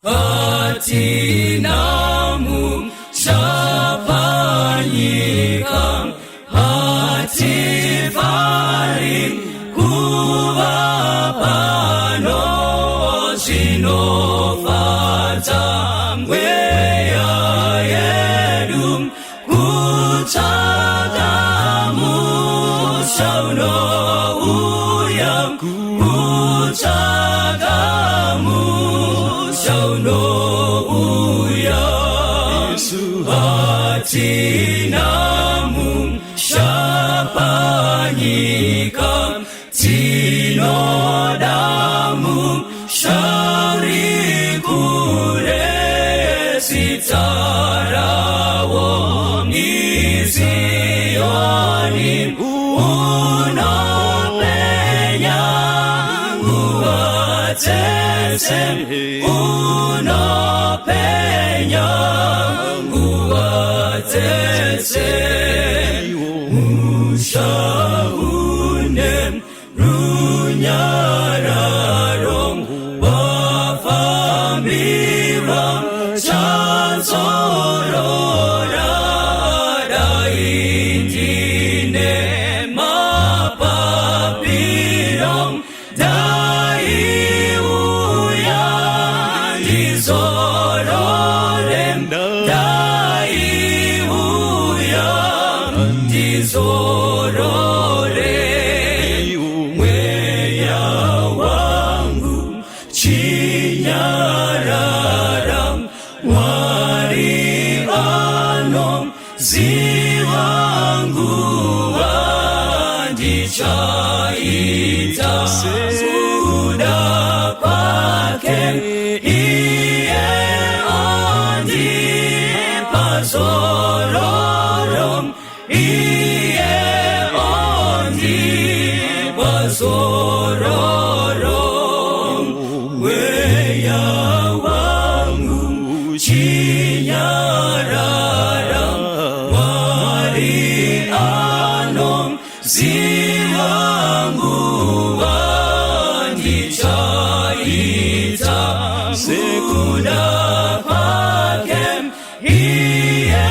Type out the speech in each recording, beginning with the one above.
Hatinamu shapanyika hatifari kuvapano shinofata Ngwenya yedu kutagamu shauno uya kutagamu shauno uya hatinamu shapanyika tinodamu shauri kure sitarawo nizioni unapenya nguatese unapenya nguatese ushahune runyararong wafambira chanzorora daitine mapapirong daiuya dizororem daiuya dizorore Ngwenya wangu chinyarara wari ano ziwangu wandichaita Kudakwashe iye ondipazororom iye ondipazororom Ngwenya wangu chinyarara wari ano ziwangu wandichaita Kudakwashe iye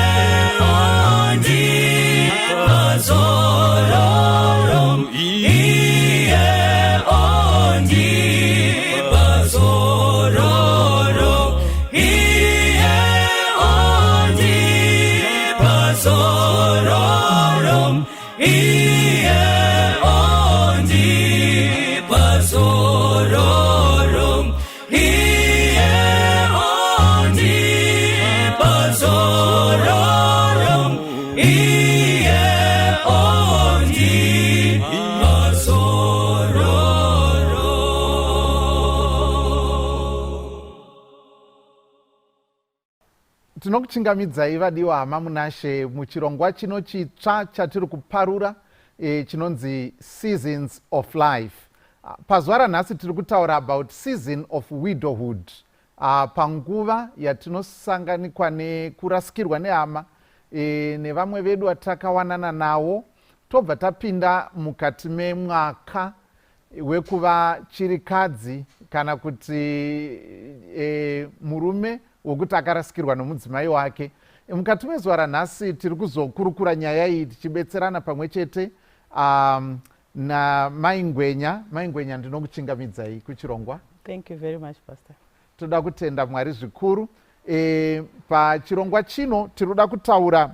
ondipazororom iye ondipazororom iye ondipazororom iye ondipazororom iye ondipazororom iye Tinokuchingamidzai vadiwa hama munashe muchirongwa chino chitsva chatiri kuparura chinonzi Seasons of Life. Pazuva ranhasi tiri kutaura about season of widowhood. Panguva yatinosanganikwa nekurasikirwa nehama nevamwe vedu watakawanana nawo, tobva tapinda mukati memwaka wekuva chirikadzi kana kuti murume wokuti akarasikirwa nomudzimai wake. Mukati mezuva ranhasi tiri kuzokurukura nyaya iyi tichibetserana pamwe chete naMai Ngwenya. Mai Ngwenya, ndinokuchingamidzai kuchirongwa. Thank you very much, Pastor. Toda kutenda Mwari zvikuru. Pachirongwa chino tinoda kutaura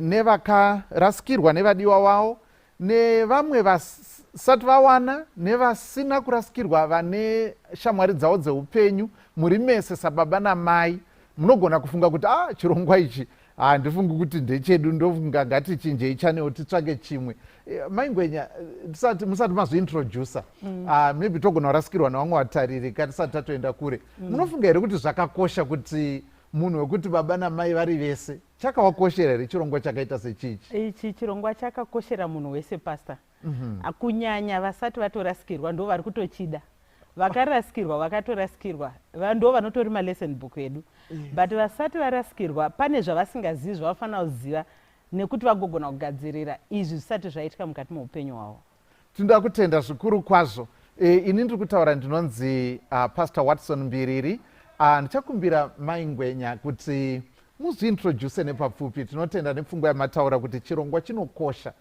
nevakarasikirwa nevadiwa wavo, nevamwe vasati vawana, nevasina kurasikirwa vane shamwari dzavo dzeupenyu. Muri mese sababa namai munogona kufunga kuti chirongwa ichi handifungi kuti ndechedu, ndofunga ngati chinjei chanewo titsvake chimwe. Mai Ngwenya, musati mazviintroducer, maybe togona kurasikirwa nevamwe vatariri katisati tatoenda kure. Munofunga here kuti zvakakosha kuti munhu wekuti baba namai vari vese, chakawakoshera here chirongwa chakaita sechichi? Ichi chirongwa chakakoshera munhu wese, Pastor. Kunyanya vasati vatorasikirwa ndo vari kutochida. Vakarasikirwa, vakatorasikirwa, ndo vanotori malesson book edu. But vasati varasikirwa pane zvavasingazivi zvavafanira kuziva nekuti vagogona kugadzirira izvi zvisati zvaitika mukati muupenyu hwavo. Tinoda kutenda zvikuru kwazvo. Ini ndiri kutaura ndinonzi Pastor Watson Mbiriri. ndichakumbira mai Ngwenya kuti muzviintroduce nepapfupi. Tinotenda nepfungwa yamataura kuti chirongwa chinokosha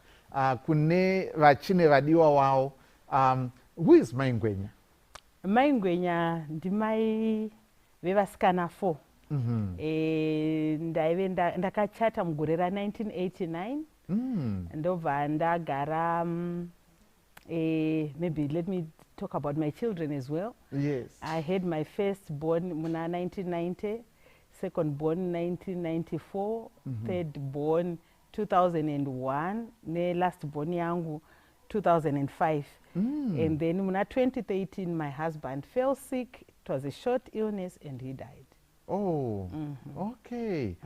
kune vachine vadiwa wavo. Who is mai Ngwenya? Mai Ngwenya ndimai vevasikana 4. Ndaive ndakachata mugore ra1989. Ndobva ndagara maybe let me talk about my children as well. Yes. I had my first born muna 1990, second born 1994, third born 2001, ne last born yangu 2005. And then muna 2013 my husband fell sick. It was a short illness and he died. Oh, okay.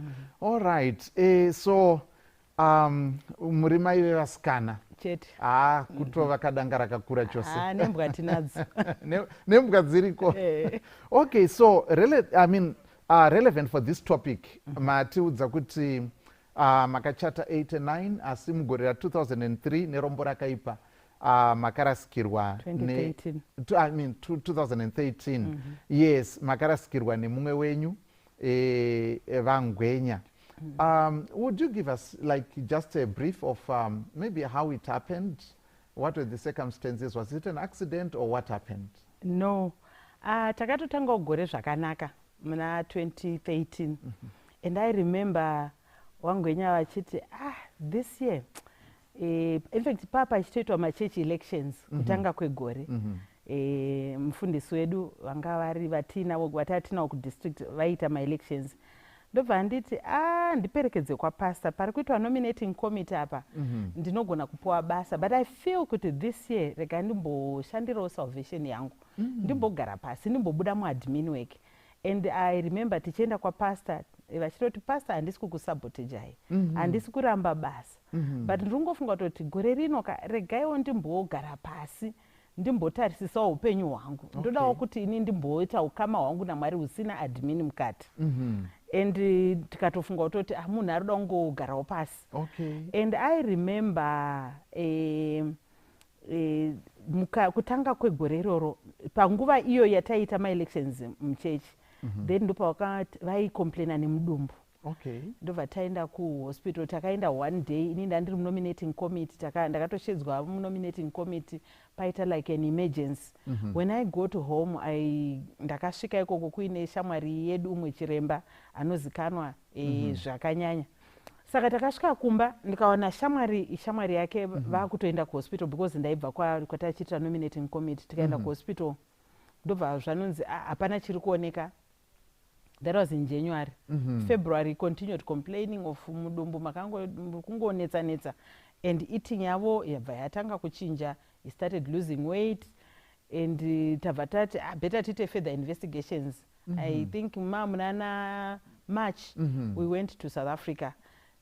All right. So muri mai vevasikana Chete. kutova kadanga rakakura chose. Nembwa tinadzo. Nembwa dziriko. Okay, so relevant for this topic, matiudza kuti makachata 89 asi mugore ra2003 nerombo rakaipa makarasikirwa 2013. Yes, makarasikirwa nemumwe wenyu vaNgwenya. Would you give us like just a brief of maybe how it happened? What were the circumstances? Was it an accident or what happened? No. Takatotanga kugore zvakanaka muna 2013. And I remember vaNgwenya vachiti this year in fact papa ichitoitwa machechi elections kutanga kwegore. Mufundisi wedu vanga vari vatatinawo kudistrict vaita maelections. Ndobva nditi ndiperekedze kwapasta pari kuitwa nominating committee apa ndinogona kupuwa basa, but I feel kuti this year rega ndimboshandirawo salvation yangu, ndimbogara pasi, ndimbobuda muadmin work. And I remember tichienda kwapasta vachitoti pasta handisi kukusabotejai, handisi kuramba basa, but ndiringofunga kuti gore rino regaiwo ndimbogara pasi ndimbotarisisawo upenyu hwangu. Ndodawo kuti ini ndimboita ukama hwangu naMwari husina admin mukati. And tikatofunga kutoti munhu ari kuda kungogarawo pasi. And I remember kutanga kwegore iroro panguva iyo yataita maelections muchechi, then ndopavakati vaicomplaina nemudumbu. Ndobva taenda kuhospital, takaenda one day, ini ndandiri munominating committee, ndakatoshedzwa munominating committee, paita like an emergency. When I go to home, ndakasvika ikoko kuine shamwari yedu umwe chiremba anozikanwa zvakanyanya. Saka takasvika kumba ndikaona shamwari yake vakutoenda kuhospital because ndaibva kwatachita nominating committee, tikaenda kuhospital ndobva zvanonzi hapana chiri kuoneka. That was in January. February continued complaining of mudumbu kungonetsa and eating yavo yabva yatanga kuchinja. He started losing weight and tabva tati better tite further investigations. I think munana March we went to South Africa.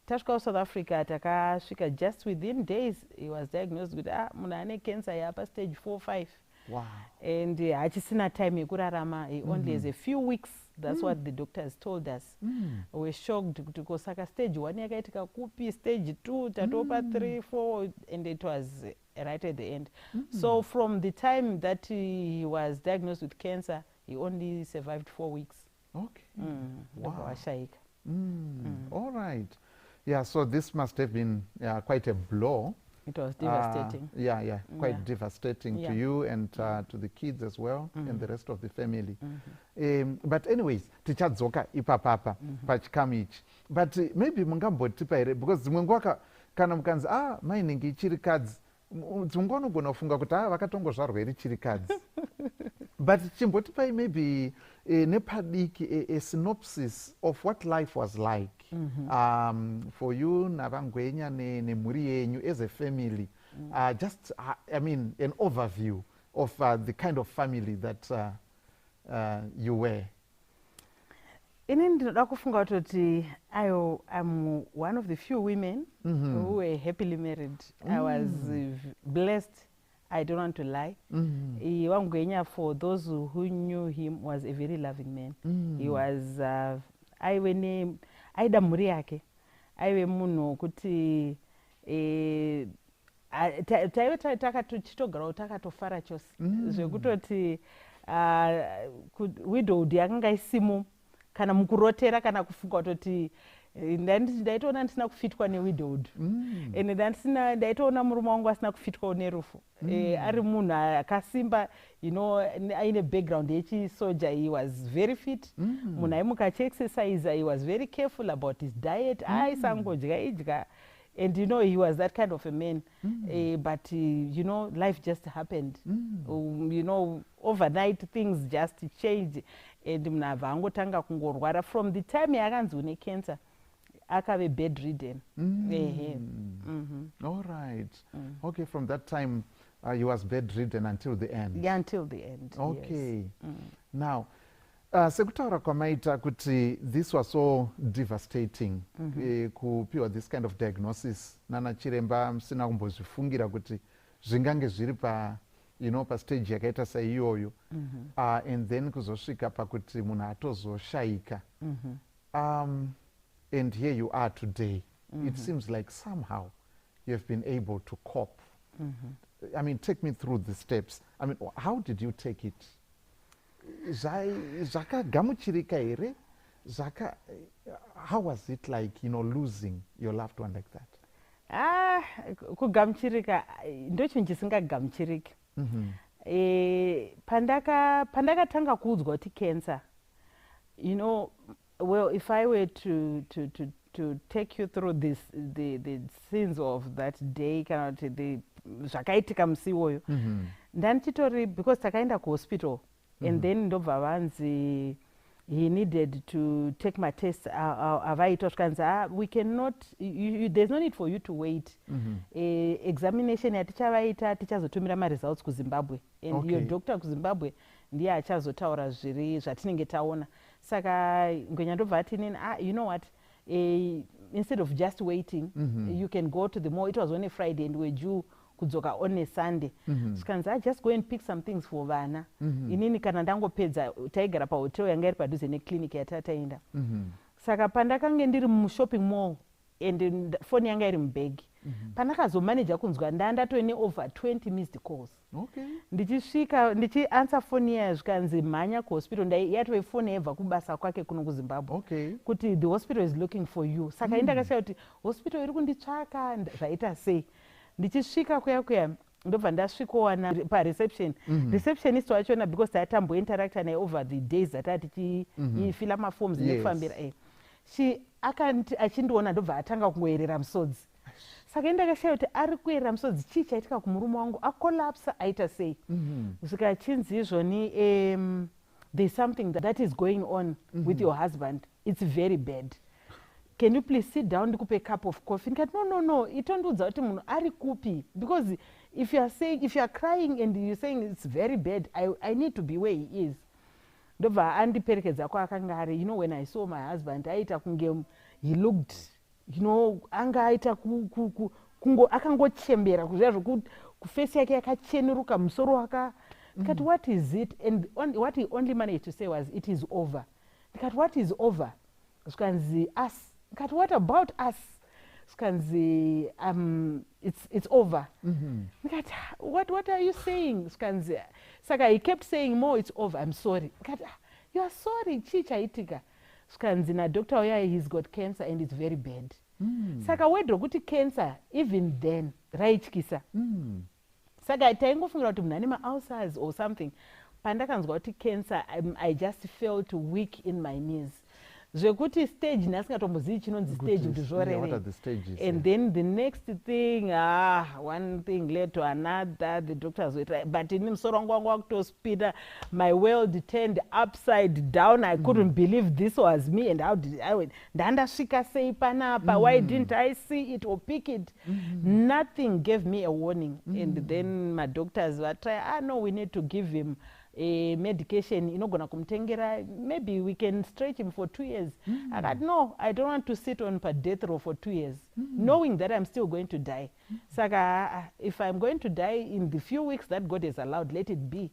Tasvika South Africa takasvika just within days he was diagnosed with munhu ane cancer yapa stage 4-5. Wow. And hachisina time yekurarama, he only has a few weeks. That's what the doctors told us. We were shocked kuti saka stage 1 yakaitika kupi, stage 2 tatopa 3, 4, and it was right at the end. So from the time that he was diagnosed with cancer, he only survived 4 weeks. Okay. Wow. All right. Yeah, so this must have been quite a blow. It was devastating. Quite devastating to you and to the kids as well, and the rest of the family. But anyways, tichadzoka ipapapa pachikamu ichi. But maybe mungambotipa here, because dzimwe nguva kana mukanzi mai nenge ichiri kadzi, dzimwe nguva unogona kufunga kuti vakatongozvarwa iri chiri kadzi. But chimbotipai maybe nepadiki a synopsis of what life was like for you navaNgwenya nemhuri yenyu as a family. Just an overview of the kind of family that you were. Ini ndinoda kufunga kuti I'm one of the few women who were happily married. I was blessed. I don't want to lie. vaNgwenya, for those who knew him, was a very loving man. He was aida mhuri yake, aive munhu kuti taive takatogarawo takatofara chose zvekutoti widowhood yakanga isimo kana mukurotera kana kufunga kutoti ndaitoona ndisina kufitwa newidowhood and ndaitoona murume wangu asina kufitwa nerufu ari munhu akasimba aine background yechisoja. He was very fit, munhu aimuka achiexercise. He was very careful about his diet. Aisangodya idya, and he was that kind of a man. But life just happened. Overnight things just changed, and munhu abva angotanga kungorwara. From the time yakanzi une cancer akave bedridden. All right. Okay, from that time he was bedridden until the end. Yeah, until the end. Okay. Yes. Now sekutaura kwamaita kuti this was so devastating, kupiwa this kind of diagnosis nana chiremba musina kumbozvifungira kuti zvingange zviri pastage yakaita saiyoyo, and then kuzosvika pakuti munhu atozoshaika. And here you are today. It seems like somehow you have been able to cope. I mean, take me through the steps. I mean, how did you take it? Zvakagamuchirika here? How was it like, losing your loved one like that? Kugamuchirika ndochinhu chisingagamuchiriki. Pandakatanga kuudzwa kuti cancer, well, if I were to take you through the scenes of that day, kana kuti the zvakaitika musi iwoyo, ndanichitori because takaenda kuhospital, and then ndobva vanzi he needed to take my tests. Avaitwa zvikanzi we cannot, there's no need for you to wait. Examination yatichavaita tichazotumira results kuZimbabwe, and your doctor kuZimbabwe ndiye achazotaura zviri zvatinenge taona. Saka Ngwenya ndobva ati nini, you know what, instead of just waiting, you can go to the mall. It was on a Friday and we're due kudzoka on a Sunday. Zvikanzi just go and pick some things for vana. Inini kana ndangopedza taigara pahotel yanga iri padhuze neclinic yatataenda. Saka pandakange ndiri mushopping mall and phone yanga iri mubhegi, pandakazomaneja kunzwa ndandatoine over 20 missed calls. Ndichisvika ndichiansa phone iya zvikanzi mhanya kuhospital. Yatove phone yebva kubasa kwake kuno kuZimbabwe, kuti the hospital is looking for you. Saka indakashaya kuti hospital iri kunditsvaka, zvaita sei. Ndichisvika kuya ndobva ndasvikowana pareception. Receptionist wachona, because taitambointeracta naye over the days dzatati tichifila maforms nekufambira, achindiona ndobva atanga kungoerera musodzi. Saka indakashaya kuti ari kuerera musodzi, chii chaitika kumurume wangu, akolapsa aita sei. Saka chinzi izvoni, there's something that is going on with your husband. It's very bad. Can you please sit down, ndikupe cup of coffee? Ndikati no, itondiudza kuti munhu ari kupi, because if you are crying and you're saying it's very bad, I need to be where he is. Ndobva andiperekedza kwaakanga ari. When I saw my husband, aita kunge he looked, anga aita akangochembera kuzvira zvokuti kufesi yake yakacheneruka, musoro waka. Ndikati what is it? And what he only managed to say was it is over. Ndikati what is over? Zvikanzi us. Ndikati what about us? Zvikanzi it's over. Ndikati what are you saying? Zvikanzi saka he kept saying more, it's over, I'm sorry. Ndikati you are sorry, chii chaitika? Zvikanzi nadoctor uya he's got cancer and it's very bad. Saka word rokuti cancer even then raityisa. Saka taingofungira kuti munhu ane ma-ulcers or something. Pandakanzwa kuti cancer, I just felt weak in my knees. Zvekuti stage nasingatombozivi chinonzi stage kuti zvorere. And then the next thing, one thing led to another, the doctors were, but in musoro wangu wakutospida, my world turned upside down. I couldn't believe this was me, and how did I went? Ndandasvika sei panapa? Why didn't I see it or pick it? Nothing gave me a warning. And then my doctors were trying, no, we need to give him a medication inogona kumutengera, maybe we can stretch him for 2 years. I said, no, I don't want to sit on per death row for 2 years, knowing that I'm still going to die. Saka, if I'm going to die in the few weeks that God has allowed, let it be.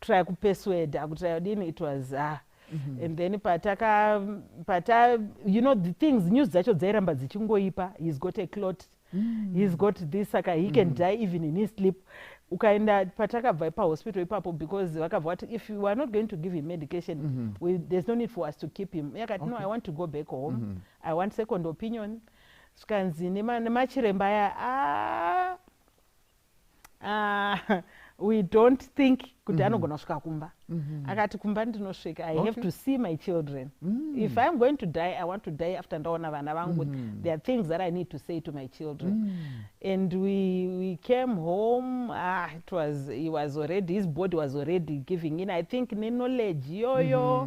Try to persuade, it was and then the things news dzacho dzairamba dzichingoipa, he's got a clot, he's got this, saka he can die even in his sleep. ukaenda patakabva pahospital ipapo because vakabva vati if you are not going to give him medication there's no need for us to keep him. Yakati no, I want to go back home. I want second opinion. Skanzi nemachiremba aya we don't think kuti anogona kusvika kumba. Akati kumba ndinosvika, I have to see my children. If I'm going to die, I want to die after ndaona vana vangu. There are things that I need to say to my children. And we came home. His body was already giving in. I think knowledge yoyo,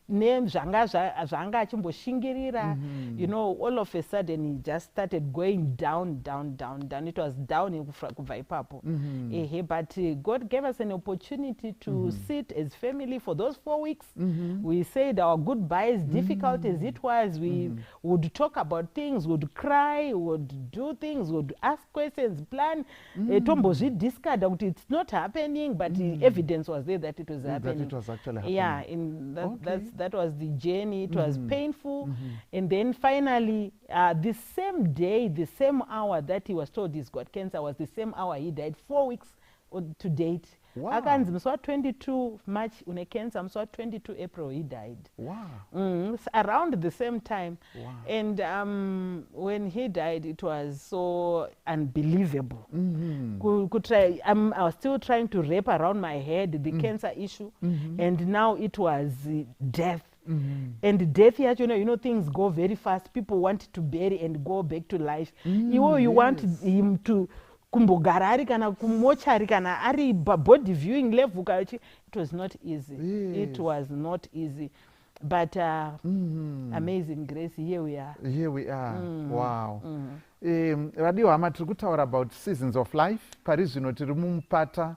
zvanga achimboshingirira, all of a sudden he just started going down. It was down kubva ipapo. But God gave us an opportunity to sit as family for those 4 weeks. We said our goodbyes, difficult as it was. We would talk about things, would cry, would do things, would ask questions, plan. It's not happening, but evidence was there that it was happening. That it was actually happening. Yeah, that was the journey. It was painful. And then finally, the same day, the same hour that he was told he's got cancer was the same hour he died. 4 weeks to date. Wow. Akanzi mswa 22 March une cancer, mswa 22 April he died. Wow. Around the same time. Wow. And when he died, it was so unbelievable. I was still trying to wrap around my head the cancer issue, and now it was death. And death, things go very fast. People want to bury and go back to life. You want him to kumbogara ari kana kumochari kana ari body viewing level. It was not easy. It was not easy. But amazing grace, here we are. Wow. Radio Hama tiri kutaura about seasons of life. Pari zvino tiri mumupata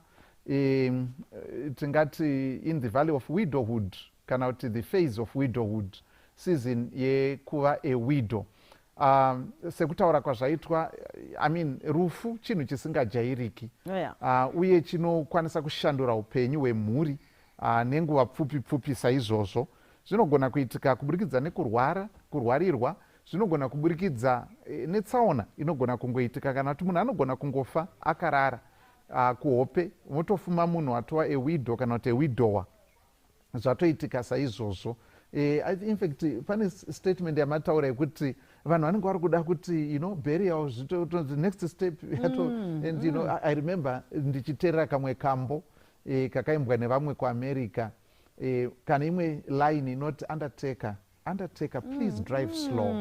tingati in the valley of widowhood kana kuti the phase of widowhood, season yekuva a widow. Sekutaura kwazvaitwa, rufu chinhu chisingajairiki. Uye chinokwanisa kushandura upenyu hwemhuri nenguva pfupi saizvozvo. Zvinogona kuitika kuburikidza kurwarirwa, zvinogona kuburikidza netsaona inogona kungoitika, kana kuti munhu anogona kungofa akarara kuhope, motofuma munhu atova a widow kana kuti a widower. Zvatoitika saizvozvo. In fact, pane statement yamataura yekuti vanhu vanenge vari kuda kuti burial the next step and I remember ndichiteerera kamwe kambo kakaimbwa nevamwe kuAmerica, kana imwe line inoti undertaker, please drive slow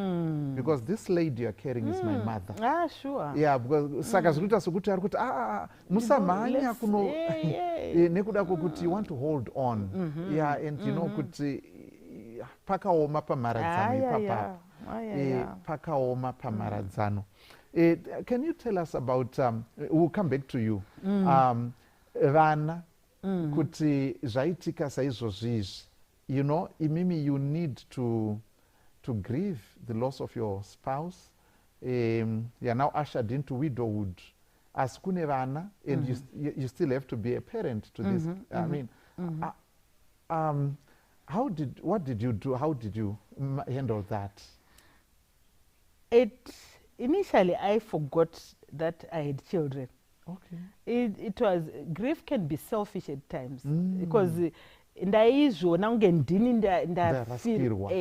because this lady you are carrying is my mother. Sure. Yeah, because saka zvinoita sokuti ari kuti musamhanya kuno nekuda kwokuti you want to hold on. Yeah, and kuti pakaoma pamharadzano ipapa. Pakaoma pamharadzano. Can you tell us about, we'll come back to you, vana kuti zvaitika saizvozvi izvi, imimi you need to grieve the loss of your spouse. You are now ushered into widowhood. As kune vana, and you still have to be a parent to this. What did you do? How did you handle that? Initially, I forgot that I had children. Okay. It was, grief can be selfish at times because ndaizvona kunge ndini ndafirwa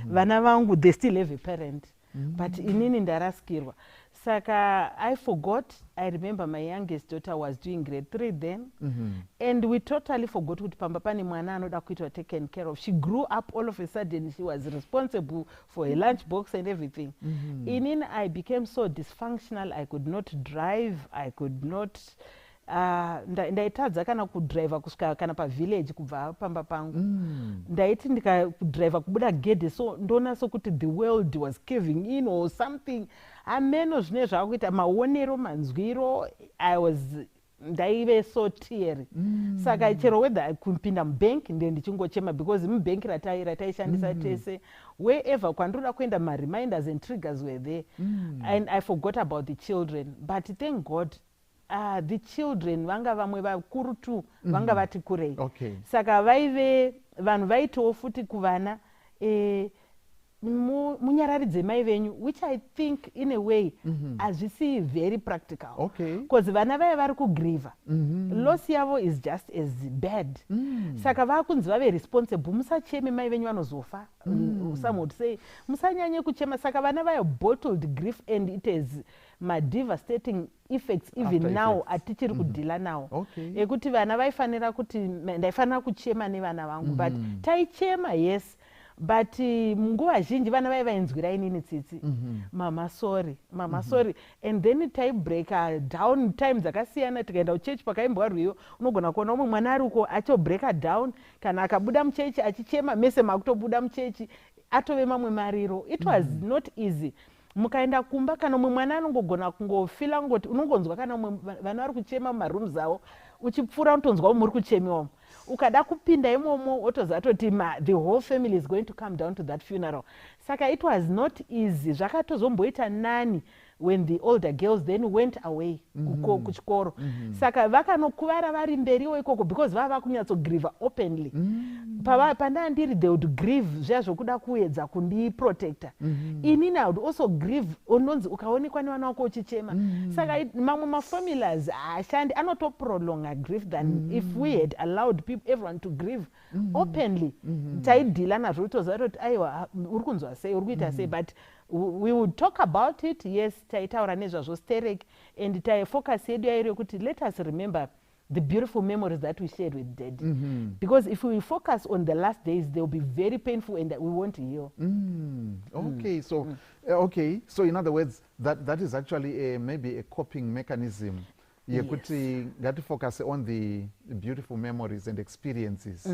vana vangu they still have a parent, but inini ndaraskirwa. Saka I forgot. I remember my youngest daughter was doing grade 3 then, and we totally forgot kuti pamba pane mwana anoda kuitwa taken care of. She grew up all of a sudden. She was responsible for a lunch box and everything. Inini I became so dysfunctional. I could not drive. I could not ndaitadza kana kudriva kusvika kana pavillage kubva pamba pangu. Ndaiti ndikadriva kubuda gedhe, so ndona sokuti the world was caving in or something. Ameno zvine zvakuita maonero manzwiro, ndaive so teary. Saka chero whether kupinda mubank ndiye ndichingochema because mubank rataishandisa tese, wherever kwandoda kuenda reminders and triggers were there. And I forgot about the children, but thank God the children vanga vamwe vakuru tu vanga vati kurei. Okay. Saka vanhu vaitowo futi kuvana munyararidze mai venyu, which I think in a way hazvisi very practical. Okay. Because vana vaya vari kugriva. Loss yavo is just as bad. Saka vakunzi vave responsible. Musacheme mai venyu vanozofa. Some would say musanyanye kuchema. Saka vana vaya bottled grief, and it has devastating effects even after now atichiri kudhila nawo. Ekuti vana vaifanira kuti ndaifanira kuchema nevana vangu, but taichema, yes, but munguva zhinji vana vai vainzwira inini tsitsi, mama sorry, mama sorry, and then taibreaka down time dzakasiyana. Tikaenda kuchechi pakaimbwa rwiyo, unogona kuona umwe mwana ari uko achobreaka down, kana akabuda muchechi achichema, mese makutobuda muchechi atove mamwe mariro. It was not easy. Mukaenda kumba kana mumwe mwana anongogona kungofila ngoti unongonzwa kana vana vari kuchema mumarooms avo, uchipfuura unotonzwa muri kuchemiwamo. Ukada kupinda imomo wotoziva toti the whole family is going to come down to that funeral. Saka it was not easy. Zvakatozomboita nani when the older girls then went away kuchikoro. Saka vakanokuvara vari mberiwo ikoko because vava kunyatsogriva openly. Pandandiri they would grieve zviya zvokuda kuedza kundiprotecta. Inini I would also grieve unonzi ukaonekwa nevana vako uchichema. Saka mamwe mafamilies ashandi anotoprolonga grief than if we had allowed everyone to grieve openly. Taidhila nazvo toziva kuti aiwa uri kunzwa sei, uri kuita sei, but we would talk about it. Yes, taitaura nezvazvo stereki, and taifocus yedu yairi yokuti let us remember the beautiful memories that we shared with Dad. Because if we focus on the last days, they will be very painful and we won't heal. Okay, so okay, so in other words, that is actually maybe a coping mechanism. Yekuti ngatifocus on the beautiful memories and experiences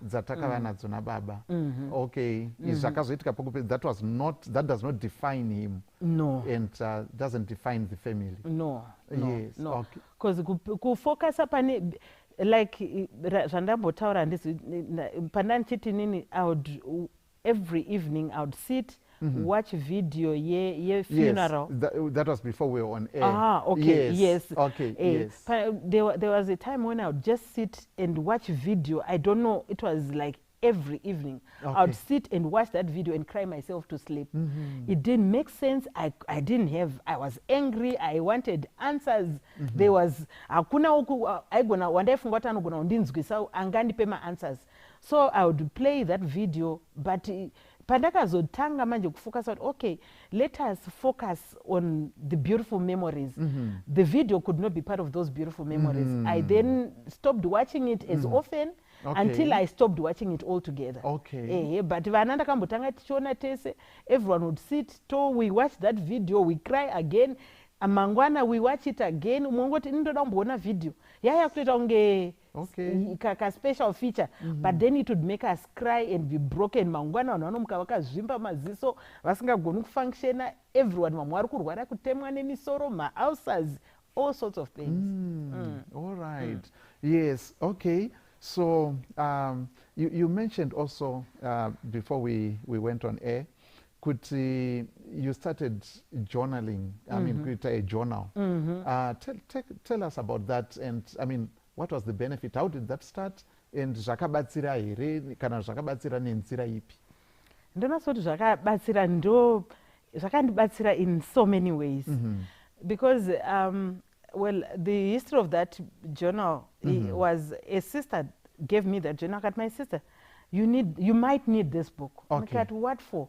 dzatakava nadzo nababa. Okay, zvakazoitika pakupedza, that does not define him. No. And doesn't define the family. No. Yes. No. Okay. Because kufocus pane like zvandambotaura ndizvo pandanchiti nini, I would every evening I would sit watch video ye funeral. Yes, that was before we were on air. Okay, yes. Okay, yes. There was a time when I would just sit and watch video. I don't know, it was like every evening. I would sit and watch that video and cry myself to sleep. It didn't make sense. I was angry. I wanted answers. There was hakuna aigona wandaifunga kuti anogona kundinzwisa angandipe ma-answers. So I would play that video, but pandakazotanga manje kufocus on, okay, let us focus on the beautiful memories. The video could not be part of those beautiful memories. I then stopped watching it as often until I stopped watching it altogether. Okay. But vana ndakambotanga tichiona tese, everyone would sit, we watch that video, we cry again. Amangwana we watch it again. Umongoti ndoda kumboona video. Yaya kutoita unge kaka special feature, but then it would make us cry and be broken. Mangwana vanhu vanomuka vakazvimba maziso vasingagoni kufunctiona. Everyone mamwe vari kurwara kutemwa nemisoro, ma-ulcers, all sorts of things. All right. Yes. Okay. So you mentioned also before we went on air, you started journaling. I mean, create a journal. Tell us about that, and I mean, what was the benefit? How did that start? And zvakabatsira here kana zvakabatsira nenzira ipi? Ndinasoti zvakabatsira zvakandibatsira in so many ways. Because well, the history of that journal was a sister gave me that journal. My sister, you might need this book. Okay. What for?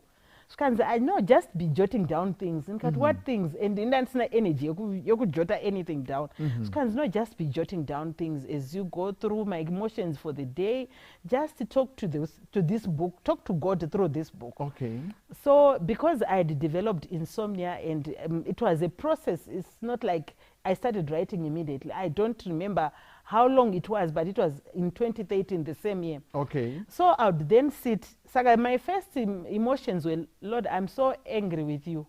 I know, just be jotting down things. What things? And that's not energy. You could jot anything down. Not just be jotting down things as you go through my emotions for the day. Just to talk to this book, talk to God through this book. Okay. So because I had developed insomnia and it was a process. It's not like I started writing immediately. I don't remember how long it was, but it was in 2013, the same year. Okay. So I would then sit. So my first emotions were, Lord, I'm so angry with you.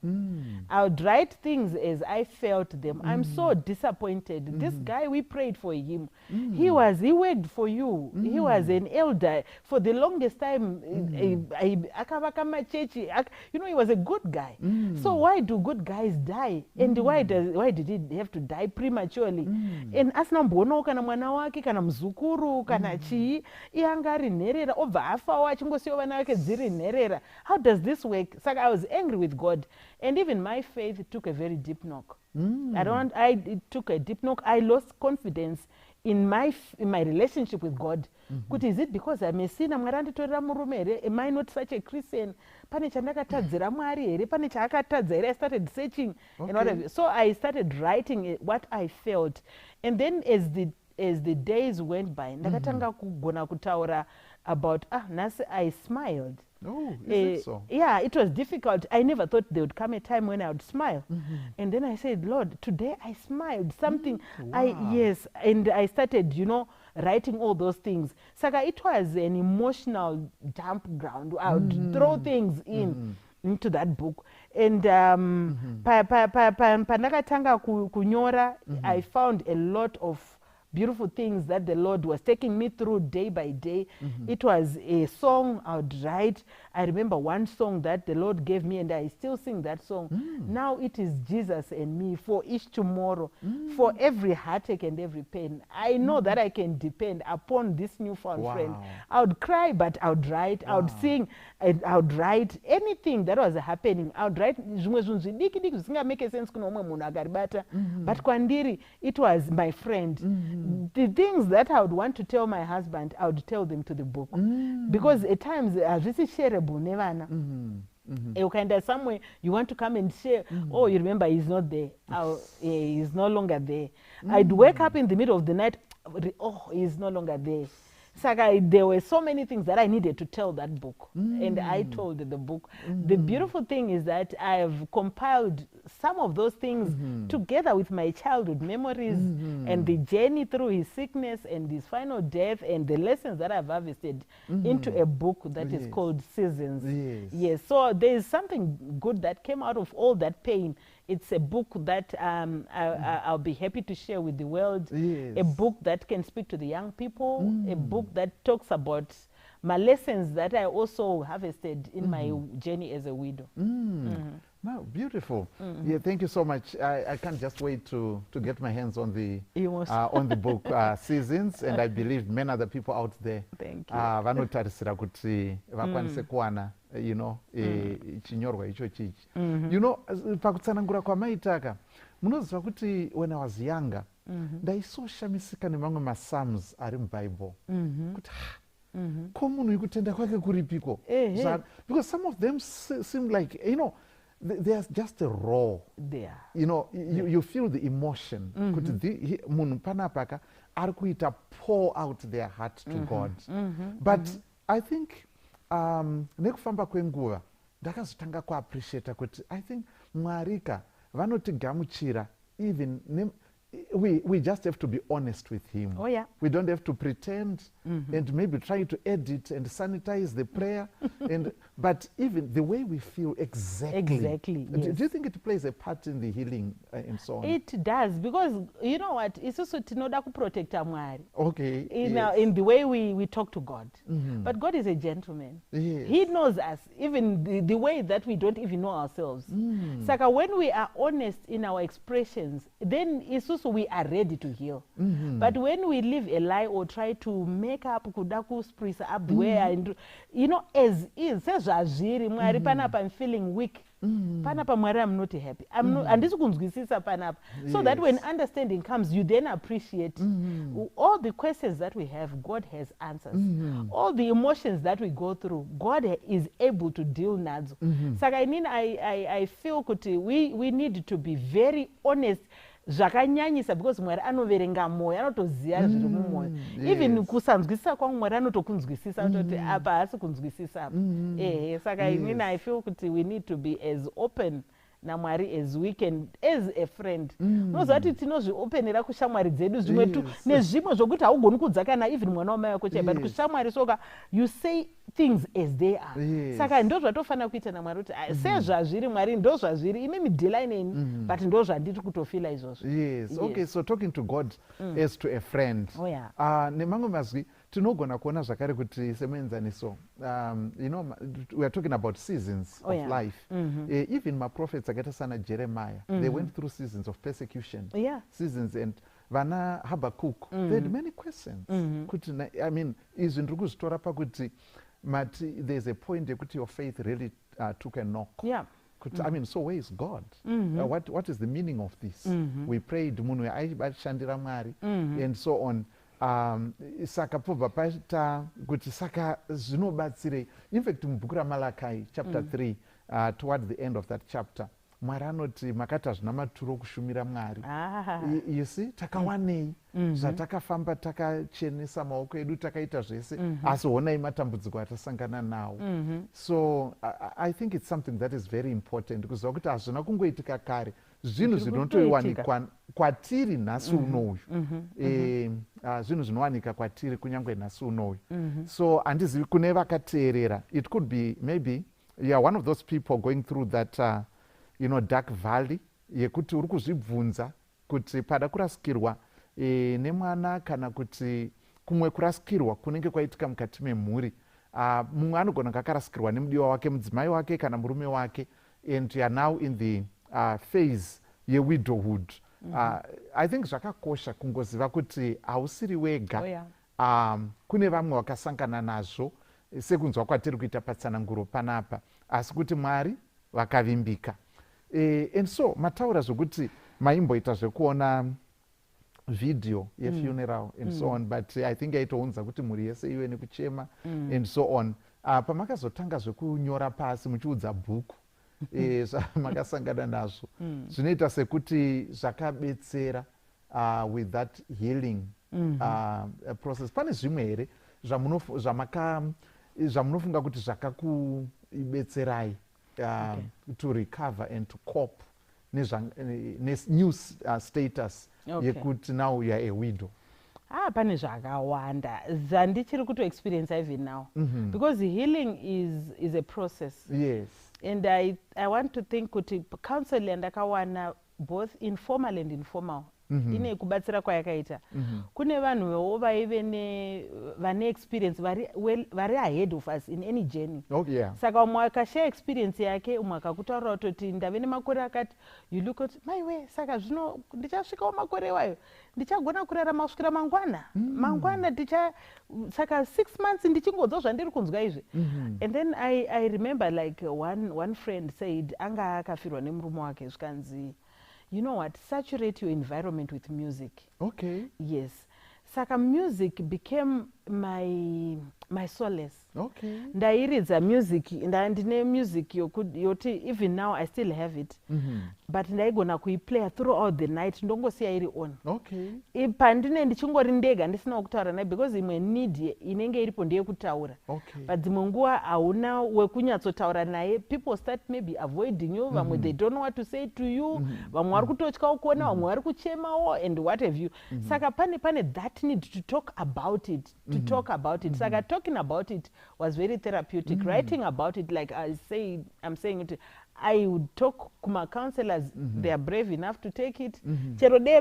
I would write things as I felt them. I'm so disappointed. This guy, we prayed for him. He worked for you. He was an elder. For the longest time, he was a good guy. So why do good guys die? And why did he have to die prematurely? And asnambono kana mwana wake kana muzukuru kana chii iye anga ari nherera obva afawo achingosiyawo vana vake dziri nherera. How does this work? Saka I was angry with God, and even my faith took a very deep knock. It took a deep knock. I lost confidence in my relationship with God. Kuti is it because I'm a sinner? Mwari anditorera murume here? Am I not such a Christian? Pane chandakatadzira Mwari here? Pane chaakatadza here? I started searching and whatever. So I started writing what I felt, and then as the days went by, ndakatanga kugona kutaura about nhasi I smiled. Oh, is it so? Yeah, it was difficult. I never thought there would come a time when I would smile. And then I said, Lord, today I smiled. Something, Wow. yes, and I started, writing all those things. Saka, it was an emotional dump ground. I would throw things into that book. And pandakatanga kunyora, I found a lot of beautiful things that the Lord was taking me through day by day. It was a song I would write. I remember one song that the Lord gave me, and I still sing that song. Now it is Jesus and me for each tomorrow, for every heartache and every pain. I know that I can depend upon this newfound friend. I would cry, but I would write. I would sing, and I would write anything that was happening. I would write zvimwe zvinhu zvidiki zvisingamake sense kuno mumwe munhu akaribata. But kwandiri, it was my friend. The things that I would want to tell my husband, I would tell them to the book. Because at times, hazvisi shareable nevana. You kind of somewhere you want to come and share, oh, you remember he's not there. He's no longer there. I'd wake up in the middle of the night, oh, he's no longer there. Saka, there were so many things that I needed to tell that book, and I told the book. The beautiful thing is that I have compiled some of those things together with my childhood memories and the journey through his sickness and his final death and the lessons that I've harvested into a book that is called Seasons. Yes, so there is something good that came out of all that pain. It's a book that I'll be happy to share with the world. A book that can speak to the young people. A book that talks about my lessons that I also harvested in my journey as a widow. Wow, beautiful. Yeah, thank you so much. I can't just wait to get my hands on the book Seasons, and I believe many other people out there vanotarisira kuti vakwanise kuwana chinyorwa icho chichi. Pakutsanangura kwamaitaka, munoziva kuti when I was younger, ndaisoshamisika nemamwe maPsalms ari muBible. Kuti ko munhu ikutenda kwake kuripiko? Because some of them seem like, there's just a raw. You feel the emotion. Kuti munhu panapaka ari kuita pour out their heart to God. But I think nekufamba kwenguva ndakazotanga kuappreciate kuti I think Mwarika vanotigamuchira even we just have to be honest with him. We don't have to pretend and maybe try to edit and sanitize the prayer. But even the way we feel exactly. Yes. Do you think it plays a part in the healing and so on? It does, because you know what? It's also tinoda kuprotecta Mwari. Okay. In the way we talk to God. But God is a gentleman. He knows us, even the way that we don't even know ourselves. Saka, when we are honest in our expressions, then it's also we are ready to heal. But when we live a lie or try to make up, kudaku spruce up the way, and as is, says Mwari panapa, I'm feeling weak. Panapa Mwari, I'm not happy. I'm not, and this panapa. So that when understanding comes, you then appreciate all the questions that we have. God has answers. All the emotions that we go through, God is able to deal nazo. So I feel kuti we need to be very honest. Zvakanyanyisa, because Mwari anoverenga moyo, anotoziya zviri mumwoyo. Even kusanzwisisa kwangu Mwari anotokunzwisisa, anototi apa haasi kunzwisisa apa. Saka I feel kuti we need to be as open naMwari as we can, as a friend. Unoziva kuti tinozviopenera kushamwari dzedu zvimwe tu nezvimwe zvokuti haugoni kudzakana even mwana wamai wako chai, but kushamwari soka you say things as they are. Saka ndo zvatofana kuita naMwari kuti sezvazviri Mwari ndo zvazviri, imimi dhila ineni, but ndo zvandiri kutofila izvozvo. Okay, so talking to God as to a friend. Nemamwe mazwi tinogona kuona zvakare kuti semuenzaniso, we are talking about seasons of life. Even my prophets akaita sana Jeremiah, they went through seasons of persecution, seasons, and vana Habakkuk they had many questions kuti I mean izvi ndiri kuzvitora pakuti mati there's a point yekuti your faith really took a knock. Yeah. I mean, so where is God? What is the meaning of this? We prayed munhu aishandira Mwari and so on. Saka pobva paita kuti saka zvinobatsirei. In fact mubhuku raMalachi chapter 3 towards the end of that chapter Mwari anoti makati hazvina maturo kushumira Mwari. You see takawanei zvatakafamba takachenesa maoko edu takaita zvese asi honai matambudziko atasangana nawo. So I think it's something that is very important kuziva kuti hazvina kungoitika kare zvinhu zvinotowanikwa kwatiri nhasi unoyu. Zvinhu zvinowanika kwatiri kunyange nhasi unoyu. So handizivi kune vakateerera it could be maybe one of those people going through that dark valley yekuti uri kuzvibvunza kuti pada kurasikirwa nemwana kana kuti kumwe kurasikirwa kunenge kwaitika mukati memhuri mumwe anogona kakarasikirwa nemudiwa wake mudzimai wake kana murume wake and you are now in the phase yewidowhood. I think zvakakosha kungoziva kuti hausiri wega. Kune vamwe vakasangana nazvo sekunzwa kwatiri kuita patsananguro panapa asi kuti Mwari vakavimbika. And so mataura zvokuti maimboita zvekuona video yefuneral and so on but I think yaitounza kuti mhuri yese iwe nekuchema and so on. Pamakazotanga zvekunyora pasi muchiudza bhuku zvamakasangana nazvo zvinoita sekuti zvakabetsera with that healing process. Pane zvimwe here zvamunofunga kuti zvakakubetserai to recover and to cope new status yekuti now you are a widow? Pane zvakawanda zvandichiri kutoexperience even now because healing is a process. Yes. And I want to think kuti counseling yandakawana both informal and informal ine kubatsira kwayakaita. Kune vanhuwo vaive vane experience vari ahead of us in any journey. Saka umwe akashare experience yake umwe akakutaurira kutoti ndave nemakore akati you look at maiwe saka zvino ndichasvikawo makore iwayo ndichagona kurarama kusvikira mangwana saka 6 months ndichingodzwa zvandiri kunzwa izvi. And then I remember like one friend said anga akafirwa nemurume wake zvikanzi you know what, saturate your environment with music. Okay. Yes. Saka music became my solace. Okay. Ndairidza music ndine music yoti even now I still have it. But ndaigona kuiplaya throughout the night ndongosiya iri on. Okay. Pandine ndichingori ndega ndisina kutaura naye because imwe need inenge iripo ndeyekutaura. Okay. But dzimwe nguva hauna wekunyatsotaura naye people start maybe avoiding you vamwe they don't know what to say to you vamwe vari kutotya kuona vamwe vari kuchemawo and what have you. Saka pane that need to talk about it Saka talking about it was very therapeutic. Writing about it, like I'm saying it, I would talk kuma counselors they are brave enough to take it. Chero de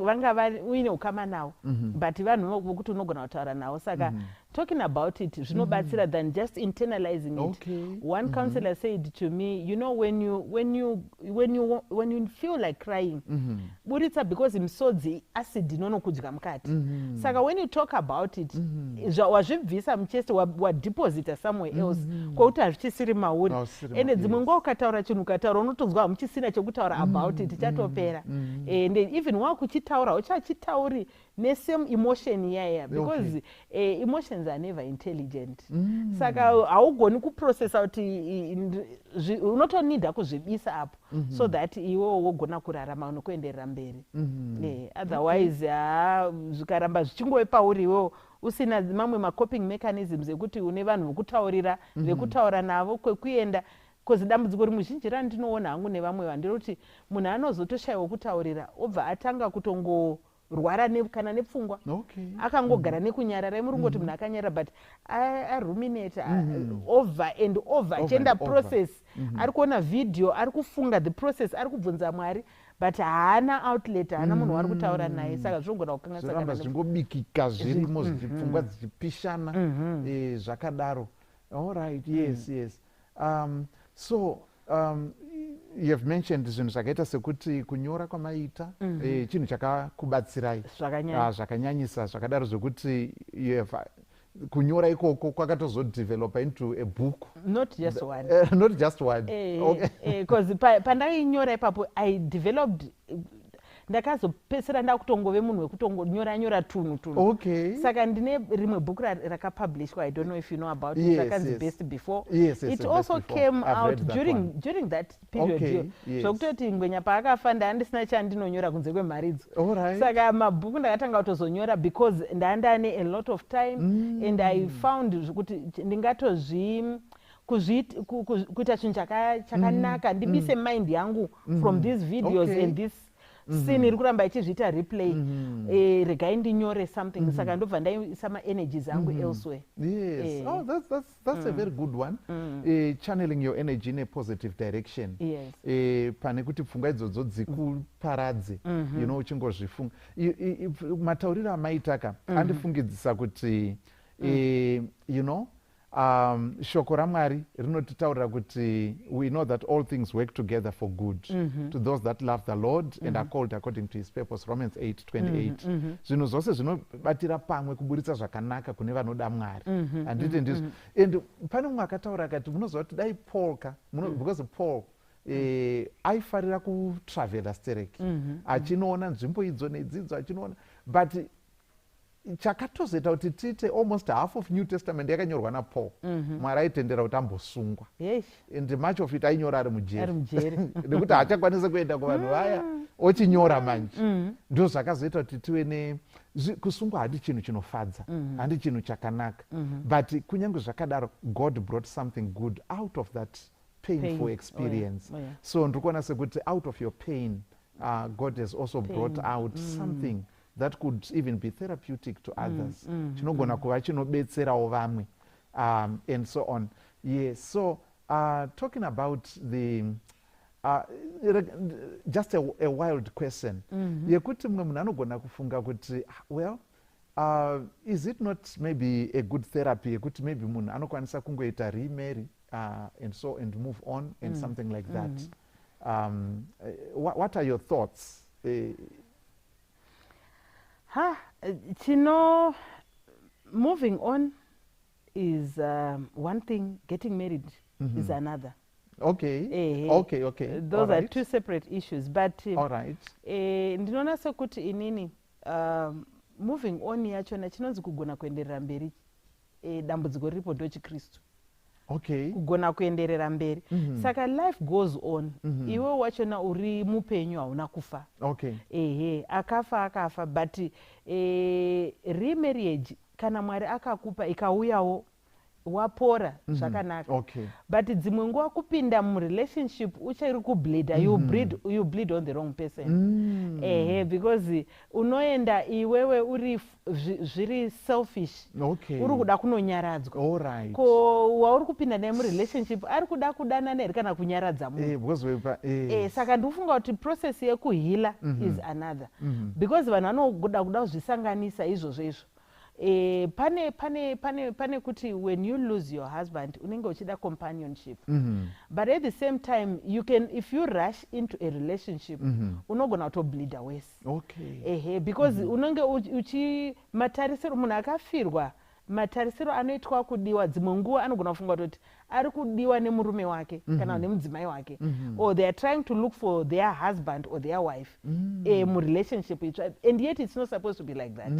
vanga vari uine ukama nawo but vanhu vokuti unogona kutaura nawo saka talking about it zvinobatsira than just internalizing it. One counselor said to me, you know, when you feel like crying buritsa because misodzi acid inonokudya mukati. Saka when you talk about it wazvibvisa muchest wadeposita somewhere else kwauti hazvichisiri mauri ende dzimwe nguva ukataura chinhu ukataura unotonzwa hamuchisina chekutaura about it chatopera. And even wakuchitaura uchachitauri nesame emotion yaya because emotions are never intelligent. Saka haugoni kuprocessa kuti unotonida kuzvibisa apo so that iwe wogona kurarama nokuenderera mberi. Otherwise zvikaramba zvichingove pauri iwewo usina mamwe macoping mechanisms ekuti une vanhu vokutaurira vekutaura navo kwekuenda because dambudziko rimwe zhinji randinoona hangu nevamwe vandiroti munhu anozotoshayiwa kutaurira obva atanga kutongorwara kana nepfungwa. Akangogara nekunyarara imurungoti munhu akanyarara but aruminate over and over achienda process ari kuona video ari kufunga the process ari kubvunza Mwari but haana outlet haana munhu wari kutaura naye saka zvinogona kukanganisakana zvingobikika zvirimo zvichipfungwa dzichipishana zvakadaro. All right. Yes. So you have mentioned zvinhu zvakaita sekuti kunyora kwamaita chinhu chakakubatsirai zvakanyanyisa zvakadaro zvokuti kunyora ikoko kwakatozodhevelopa into a book, not just one not just one, because pandainyora ipapo I developed ndakazopedzisira ndakutongove munhu wekutonyora tunhu okay. Saka ndine rimwe bhuku rakapublishwa, I don't know if you know about it, rakanzi Best Before. It also came out during that period. Zvokutoti Ngwenya paakafa ndandisina chandinonyora kunze kwemharidzo. Saka mabhuku ndakatanga kutozonyora because ndandane a lot of time and I found kuti kuita chinhu chakanaka ndibise mind yangu from these videos and this scene iri kuramba ichizviita replay, regai ndinyore something. Saka ndobva ndaisa ma-energies angu elsewhere. Yes. Oh, that's a very good one. Channeling your energy in a positive direction. Yes. Pane kuti pfungwa idzodzo dzikuparadze, you know, uchingozvifunga. Matauriro amaitaka andifungidzisa kuti you know, shoko raMwari rinotitaurira kuti we know that all things work together for good to those that love the Lord and are called according to his purpose, Romans 8:28. Zvinhu zvose zvinobatira pamwe kuburitsa zvakanaka kune vanoda Mwari. Handiti ndizvo. And pane mumwe akataura akati munoziva kuti dai because Paul aifarira kutravela stereki achinoona nzvimbo idzo nedzidzo achinoona, but chakatozoita kuti tiite almost half of New Testament yakanyorwa naPaul. Mwari aitendera kuti ambosungwa, and much of it ainyora ari mujeri nekuti haachakwanisa kuenda kuvanhu vaya ochinyora manje. Ndo zvakazoita kuti tive kusungwa handi chinhu chinofadza, handi chinhu chakanaka, but kunyange zvakadaro God brought something good out of that painful experience. So ndikuona sekuti out of your pain God has also brought out something that could even be therapeutic to others. Chinogona kuva chinobetserawo vamwe, and so on. Yes. So talking about the just a wild question. Yekuti mumwe munhu anogona kufunga kuti well, is it not maybe a good therapy yekuti maybe munhu anokwanisa kungoita remarry and move on and something like that. What are your thoughts? Moving on is one thing, getting married is another. Okay. Those are two separate issues, but all right. Ndinoona sekuti inini moving on yachona chinonzi kugona kuenderera mberi, dambudziko riripo ndochikristu. Okay. Kugona kuenderera mberi. Saka life goes on. Iwe wachona uri mupenyu hauna kufa. Okay. Akafa, but remarriage kana Mwari akakupa ikauyawo wapora zvakanaka. Okay. But dzimwe nguva kupinda murelationship uchiri kubleeda, you bleed on the wrong person. Because unoenda iwewe uri zviri selfish. Okay. Uri kuda kunonyaradzwa. All right. Ko wauri kupinda naye murelationship ari kuda kudana naye kana kunyaradza munhu. Saka ndikufunga kuti process yekuhila is another. Because vanhu vanogoda kuda kuzvisanganisa izvozvo. Pane kuti when you lose your husband unenge uchida companionship, but at the same time you can, if you rush into a relationship unogona kutobleeda worse. Okay. Because unenge matarisiro munhu akafirwa, matarisiro anoitwa kudiwa, dzimwe nguva anogona kufunga kuti ari kudiwa nemurume wake kana nemudzimai wake, or they are trying to look for their husband or their wife murelationship, and yet it's not supposed to be like that.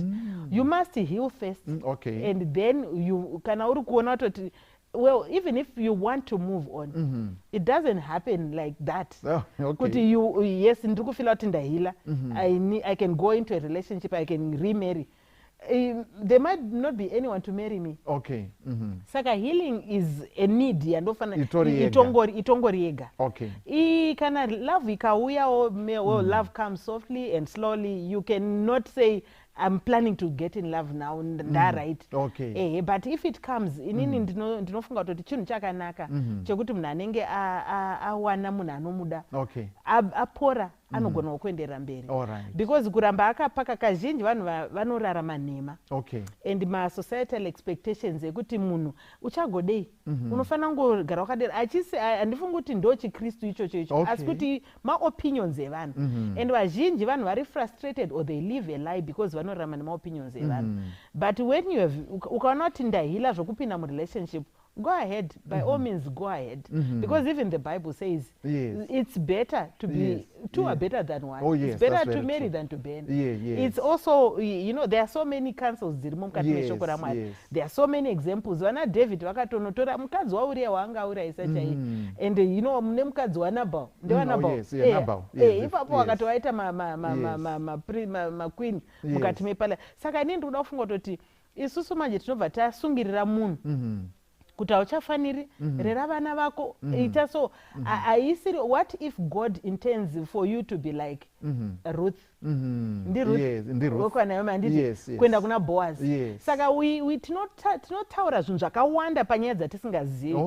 You must heal first, and then you kana uri kuona kuti well, even if you want to move on, it doesn't happen like that. Kuti you, yes, ndiri kufila kuti ndahila, I can go into a relationship, I can remarry. There might not be anyone to marry me. Okay. Saka healing is a need yandofana itongori yega. Okay. Kana love ikauya, or love comes softly and slowly, you cannot say I'm planning to get in love now, right? Okay. But if it comes, inini ndinofunga kuti chinhu chakanaka chekuti munhu anenge awana munhu anomuda, okay, apora, anogonawo kuenderera mberi. Alright. Because kuramba akapaka kazhinji vanhu vanorarama nhema. Okay. And masocietal expectations ekuti munhu uchagodei unofanira kungogara wakadera handifungi kuti ndo chikristu ichocho icho asi kuti maopinions evanhu and vazhinji vanhu vari frustrated or they live a lie because vanorarama nemaopinions evanhu. But when you have ukaona kuti ndahila zvokupinda murelationship, go ahead, by all means go ahead. Because even the Bible says it's better to be two are better than one. Oh, yes, it's better to very marry true. than to burn. Yes. It's also, you know, there are so many counsels dzirimo mukati meshoko raMwari. There are so many examples. Vana David vakatonotora mukadzi waUria waanga urayisa chaiye. And you know, mune mukadzi waNabal. Nabal. Ipapo vakatovaita maqueen mukati mepala. Saka inini ndikuda kufunga kuti isusu manje tinobva tasungirira munhu kuti hauchafaniri rera vana vako ita so haisiri. What if God intends for you to be like Ruth? Kuenda kuna Boaz. Saka tinotaura zvinhu zvakawanda panyaya dzatisingazivi.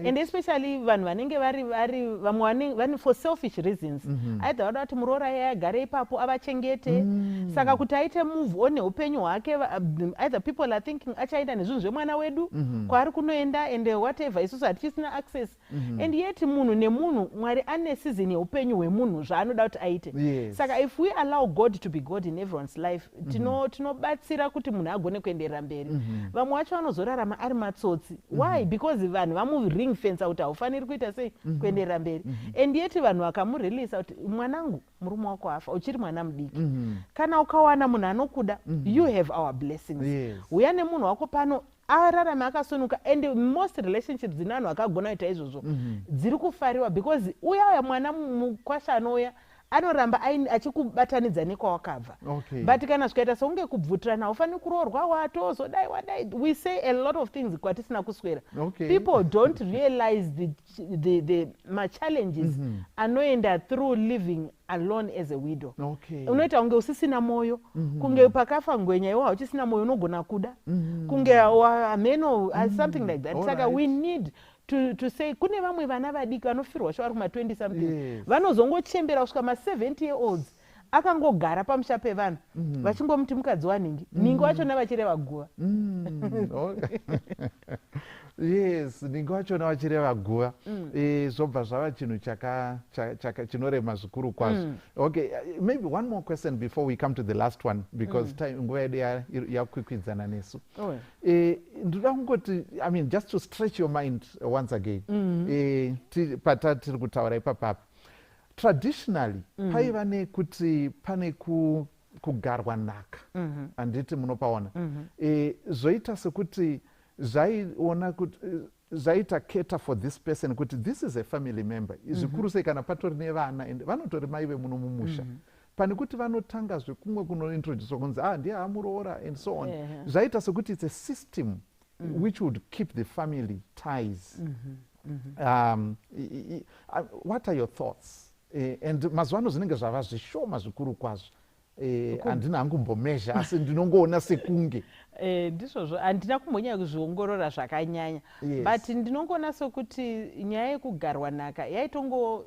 And especially vanhu vanenge vari for selfish reasons. Either vada kuti muroora yeye agare ipapo avachengete. Saka kuti aite move on neupenyu hwake, either people are thinking achaenda nezvinhu zvemwana wedu kwaari kunoenda and whatever, isusu hatichisina access. And yet munhu nemunhu Mwari ane season yeupenyu hwemunhu zvaanoda kuti aite. Saka if we allow God to be God in everyone's life, tinobatsira kuti munhu agone kuenderera mberi. Vamwe vacho vanozorarama ari matsotsi. Why? Because vanhu vamuring fence kuti haufaniri kuita sei kuenderera mberi. And yet vanhu vakamureleasa kuti mwanangu, murume wako afa, uchiri mwana mudiki. Kana ukawana munhu anokuda, you have our blessings. Uya nemunhu wako pano ararama akasununga. And most relationships dzine vanhu vakagona kuita izvozvo dziri kufariwa because uya mwana mukwasha anouya anoramba achikubatanidza nekwawakabva. But kana zvikaita sokunge kubvutirana haufaniri kuroorwa watozodai wadai. We say a lot of things kwatisina kuswera. People don't realize the challenges anoenda through living alone as a widow. Unoita kunge usisina moyo, kunge pakafa Ngwenya iwe hauchisina moyo unogona kuda, kunge wameno something like that. Saka we need to say kune vamwe vana vadiki vanofirwa shwari kuma 20 something vanozongochembera kusvika ma 70 year olds akangogara pamusha pevanhu vachingomuti mukadzi waningi ningi wachona vachireva guva. Yes, ningi wachona vachireva guva. Zvobva zvava chinhu chinorema zvikuru kwazvo. Okay, maybe one more question before we come to the last one because time nguva yedu yakwikwidzana nesu. Ndoda kungoti, I mean, just to stretch your mind once again. Patiri kutaura ipapa. Traditionally, paiva nekuti pane kugarwa nhaka. Anditi munopaona. Zvoita sekuti zvaiona kuti zvaita cater for this person kuti this is a family member. Zvikuru sei kana patori nevana and vanotori mai vemuno mumusha. Pane kuti vanotanga zvekumwe kunointroduce kunzi ndiye amuroora and so on. Zvaita sekuti it's a system which would keep the family ties. What are your thoughts? And mazuvano zvinenge zvava zvishoma zvikuru kwazvo. Handina hangu mbomezha asi ndinongoona sekunge ndizvozvo handina kumbonyanya kuzviongorora zvakanyanya. But ndinongoona sokuti nyaya yekugarwa nhaka yaitongo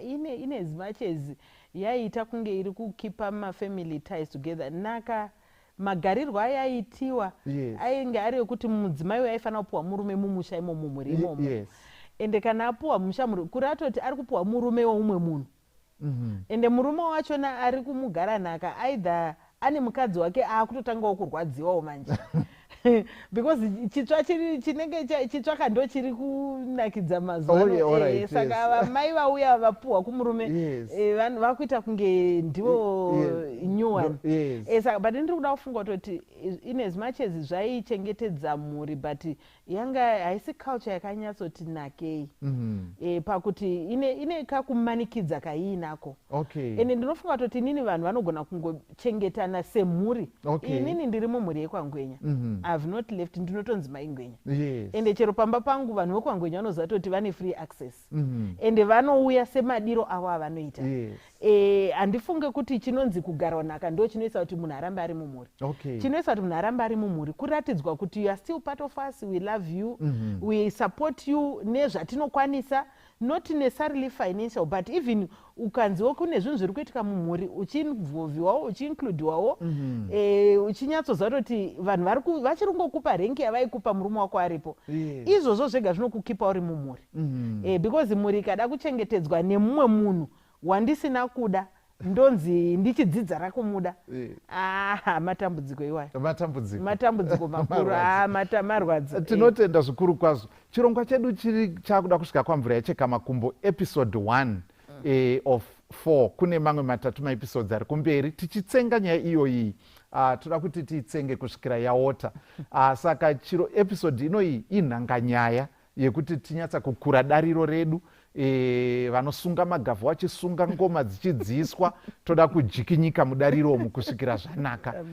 ine as much as yaiita kunge iri kukipa mafamily ties together. Nhaka magarirwo ayaitiwa ainge ari ekuti mudzimai aifanira kupuwa murume mumusha imomo muri imomo. Ende kana apuwa musha kuri atoti ari kupuwa murume woumwe munhu. Ende murume wachona ari kumugara nhaka either ane mukadzi wake akutotangawo kurwadziwawo manje. Because chitsva kando chiri kunakidza mazuva. Saka vamai vauya vapuhwa kumurume vanhu vakuita kunge ndivo new one. But ndiri kuda kufunga kuti in as much as zvaichengetedza mhuri but yanga haisi culture yakanyatsoti nakei. Pakuti ine kakumanikidza kaiinako. Ende ndinofunga kuti inini vanhu vanogona kungochengetana semhuri. Inini ndiri mumhuri yekwangwenya. I've not left, ndinotonzi mai Ngwenya. Ende chero pamba pangu vanhu vekwangwenya vanoziva kuti vane free access. Ende vanouya semadiro avo avanoita. Handifunge kuti chinonzi kugarwa nhaka ndo chinoisa kuti munhu arambe ari mumhuri. Chinoisa kuti munhu arambe ari mumhuri kuratidzwa kuti you are still part of us, we love you, we support you nezvatinokwanisa. not necessarily financial but even ukanziwo kune zvinhu zviri kuitika mumhuri uchiinvolviwawo uchiincludiwawo uchinyatsoziva kuti vanhu vachiri kungokupa rengi yavaikupa murume wako aripo izvozvo zvega zvinokukipa uri mumhuri because mhuri ikada kuchengetedzwa nemumwe munhu wandisina kuda ndonzi ndichidzidza rakumuda matambudziko iwayo matambudziko makuru marwadzi tinotenda zvikuru kwazvo. Chirongwa chedu chiri chakuda kusvika kwamvura yacheka makumbo episode 1 of 4 kune mamwe matatu maepisodes ari kumberi tichitsenga nyaya iyoyi toda kuti tiitsenge kusvikira yaota saka chiro episode inoyi inhanganyaya yekuti tinyatsa kukura dariro redu vanosunga magavhu vachisunga ngoma dzichidziiswa toda kujikinyika mudariromu kusvikira zvanaka.